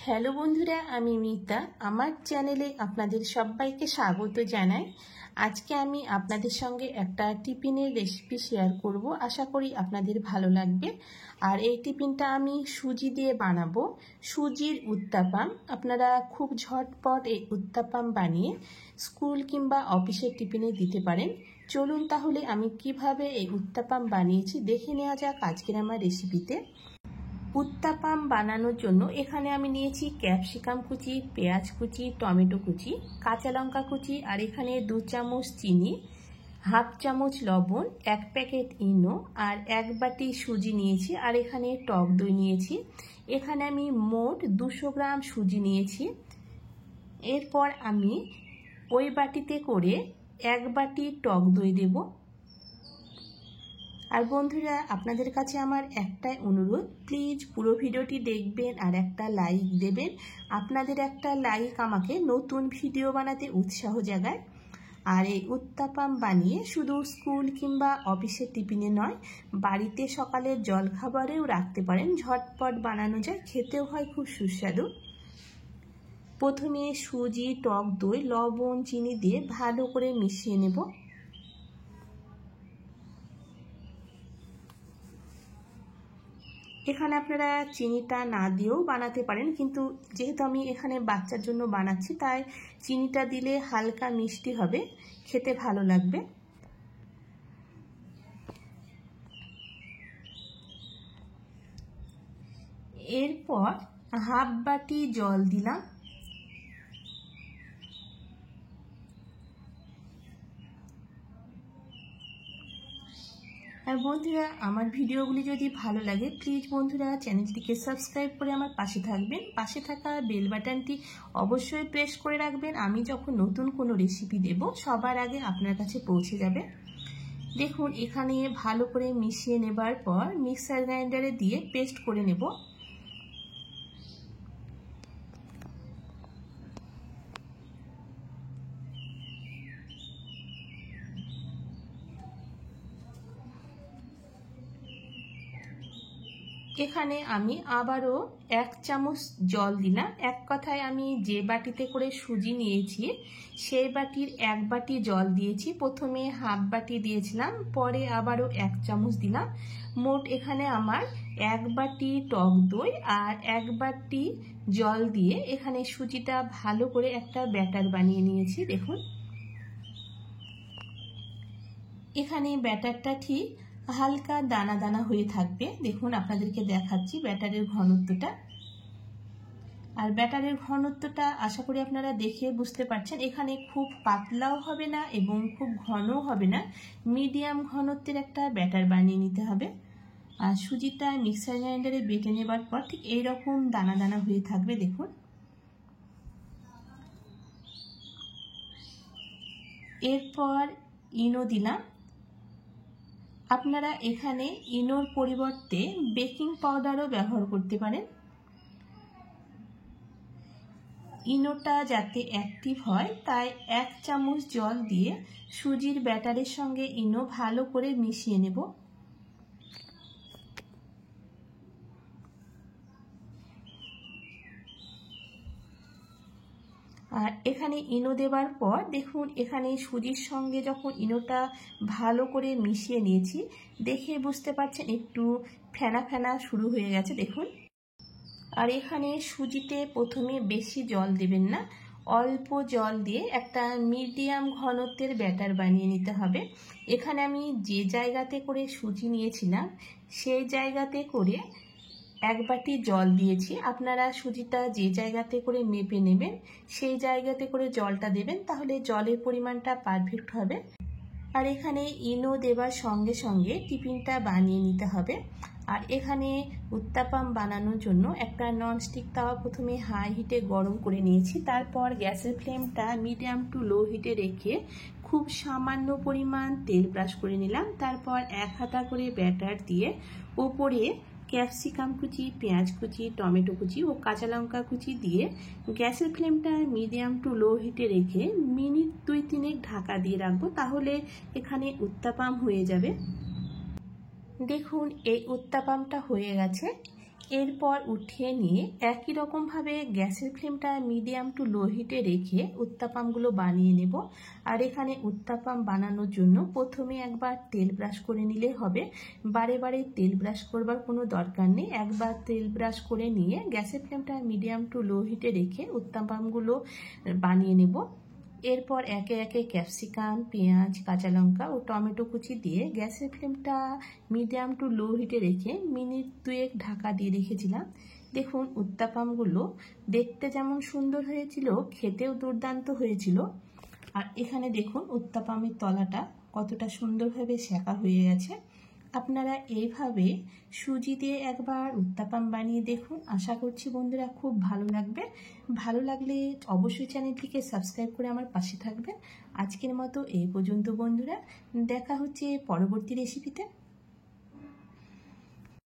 Hello বন্ধুরা, আমি মিতা। আমার চ্যানেলে আপনাদের সবাইকে স্বাগত জানাই। আজকে আমি আপনাদের সঙ্গে একটা টিফিনের রেসিপি শেয়ার করব। আশা করি আপনাদের ভালো লাগবে। আর এই টিফিনটা আমি সুজি দিয়ে বানাবো, সুজির উত্তাপাম। আপনারা খুব ঝটপট এই উত্তাপাম বানিয়ে স্কুল কিংবা অফিসের টিফিনে দিতে পারেন। চলুন তাহলে আমি কিভাবে এই উত্তাপাম বানিয়েছি দেখে নেওয়া যাক আজকের আমার রেসিপিতে। উত্তাপাম বানানোর জন্য এখানে আমি নিয়েছি ক্যাপসিকাম কুচি, পেঁয়াজ কুচি, টমেটো কুচি, কাঁচা লঙ্কা কুচি, আর এখানে 2 চামচ চিনি, হাফ চামচ লবণ, 1 প্যাকেট ইনো, আর 1 বাটি সুজি নিয়েছি, আর এখানে টক দই নিয়েছি। এখানে আমি মোট 200 গ্রাম সুজি নিয়েছি। এরপর আমি ওই বাটিতে করে 1 বাটি টক দই দেব। আর বন্ধুরা, আপনাদের কাছে আমার একটাই অনুরোধ, প্লিজ পুরো ভিডিওটি দেখবেন আর একটা লাইক দেবেন। আপনাদের একটা লাইক আমাকে নতুন ভিডিও বানাতে উৎসাহ জাগায়। আর এই উত্তাপাম বানিয়ে শুধু স্কুল কিংবা অফিসের টিফিনে নয়, বাড়িতে সকালের জলখাবারেও রাখতে পারেন। ঝটপট বানানো যায়, খেতেও হয় খুব সুস্বাদু। প্রথমে সুজি, টক দই, লবণ, চিনি দিয়ে ভালো করে মিশিয়ে নেব। এখানে আপনারা চিনিটা না দিয়েও বানাতে পারেন, কিন্তু যেহেতু আমি এখানে বাচ্চার জন্য বানাচ্ছি তাই চিনিটা দিলে হালকা মিষ্টি হবে, খেতে ভালো লাগবে। এরপর হাফ বাটি জল দিলাম। আর বন্ধুরা, আমার ভিডিওগুলি যদি ভালো লাগে প্লিজ বন্ধুরা চ্যানেলটিকে সাবস্ক্রাইব করে আমার পাশে থাকবেন। পাশে থাকা বেল বাটনটি অবশ্যই প্রেস করে রাখবেন। আমি যখন নতুন কোনো রেসিপি দেব সবার আগে আপনার কাছে পৌঁছে যাবে। দেখুন, এখানে ভালো করে মিশিয়ে নেবার পর মিক্সার গ্রাইন্ডারে দিয়ে পেস্ট করে নেব। এখানে আমি আবারও 1 চামচ জল দিলাম। এক কথায় আমি যে বাটিতে করে সুজি নিয়েছি সেই বাটির 1 বাটি জল দিয়েছি। প্রথমে হাফ বাটি দিয়েছিলাম, পরে আবারও 1 চামচ দিলাম। মোট এখানে আমার 1 বাটি টক দই আর 1 বাটি জল দিয়ে এখানে সুজিটা ভালো করে একটা ব্যাটার বানিয়ে নিয়েছি। দেখুন, এখানে ব্যাটারটা ঠিক হালকা দানা দানা হয়ে থাকবে। দেখুন, আপনাদেরকে দেখাচ্ছি ব্যাটারের ঘনত্বটা। আর ব্যাটারের ঘনত্বটা আশা করি আপনারা দেখে বুঝতে পারছেন। এখানে খুব পাতলাও হবে না এবং খুব ঘনও হবে না, মিডিয়াম ঘনত্বের একটা ব্যাটার বানিয়ে নিতে হবে। আর সুজিটা মিক্সার গ্রাইন্ডারে বেটে নেবার পর ঠিক এইরকম দানা দানা হয়ে থাকবে। দেখুন, এরপর ইনো দিলাম। আপনারা এখানে ইনোর পরিবর্তে বেকিং পাউডারও ব্যবহার করতে পারেন। ইনোটা যাতে অ্যাক্টিভ হয় তাই 1 চামচ জল দিয়ে সুজির ব্যাটারের সঙ্গে ইনো ভালো করে মিশিয়ে নেব। আর এখানে ইনো দেবার পর দেখুন, এখানে সুজির সঙ্গে যখন ইনোটা ভালো করে মিশিয়ে নিয়েছি, দেখে বুঝতে পারছেন একটু ফেনা ফেনা শুরু হয়ে গেছে। দেখুন, আর এখানে সুজিতে প্রথমে বেশি জল দেবেন না, অল্প জল দিয়ে একটা মিডিয়াম ঘনত্বের ব্যাটার বানিয়ে নিতে হবে। এখানে আমি যে জায়গাতে করে সুজি নিয়েছিলাম সেই জায়গাতে করে 1 বাটি জল দিয়েছি। আপনারা সুজিটা যে জায়গাতে করে মেপে নেবেন সেই জায়গাতে করে জলটা দেবেন, তাহলে জলের পরিমাণটা পারফেক্ট হবে। আর এখানে ইনো দেবার সঙ্গে সঙ্গে টিফিনটা বানিয়ে নিতে হবে। আর এখানে উত্তাপাম বানানোর জন্য একটা ননস্টিক তাওয়া প্রথমে হাই হিটে গরম করে নিয়েছি। তারপর গ্যাসের ফ্লেমটা মিডিয়াম টু লো হিটে রেখে খুব সামান্য পরিমাণ তেল ব্রাশ করে নিলাম। তারপর 1 হাতা করে ব্যাটার দিয়ে ওপরে ক্যাপসিকাম কুচি, পেঁয়াজ কুচি, টমেটো কুচি ও কাঁচা লঙ্কা কুচি দিয়ে গ্যাসের ফ্লেমটা মিডিয়াম টু লো হিটে রেখে মিনিট 2-3 ঢাকা দিয়ে রাখবো, তাহলে এখানে উত্তাপাম হয়ে যাবে। দেখুন, এই উত্তাপামটা হয়ে গেছে। এরপর উঠিয়ে নিয়ে একই রকমভাবে গ্যাসের ফ্লেমটা মিডিয়াম টু লো হিটে রেখে উত্তাপামগুলো বানিয়ে নেব। আর এখানে উত্তাপাম বানানোর জন্য প্রথমে একবার তেল ব্রাশ করে নিলে হবে, বারে বারে তেল ব্রাশ করবার কোনো দরকার নেই। একবার তেল ব্রাশ করে নিয়ে গ্যাসের ফ্লেমটা মিডিয়াম টু লো হিটে রেখে উত্তাপামগুলো বানিয়ে নেব। এরপর একে একে ক্যাপসিকাম, পেঁয়াজ, কাঁচা লঙ্কা ও টমেটো কুচি দিয়ে গ্যাসের ফ্লেমটা মিডিয়াম টু লো হিটে রেখে মিনিট 2 ঢাকা দিয়ে রেখেছিলাম। দেখুন উত্তাপামগুলো দেখতে যেমন সুন্দর হয়েছিল, খেতেও দুর্দান্ত হয়েছিল। আর এখানে দেখুন উত্তাপামের তলাটা কতটা সুন্দরভাবে সেঁকা হয়ে গেছে। আপনারা এইভাবে সুজি দিয়ে একবার উত্তাপাম বানিয়ে দেখুন, আশা করছি বন্ধুরা খুব ভালো লাগবে। ভালো লাগলে অবশ্যই চ্যানেলটিকে সাবস্ক্রাইব করে আমার পাশে থাকবেন। আজকের মতো এই পর্যন্ত বন্ধুরা, দেখা হচ্ছে পরবর্তী রেসিপিতে।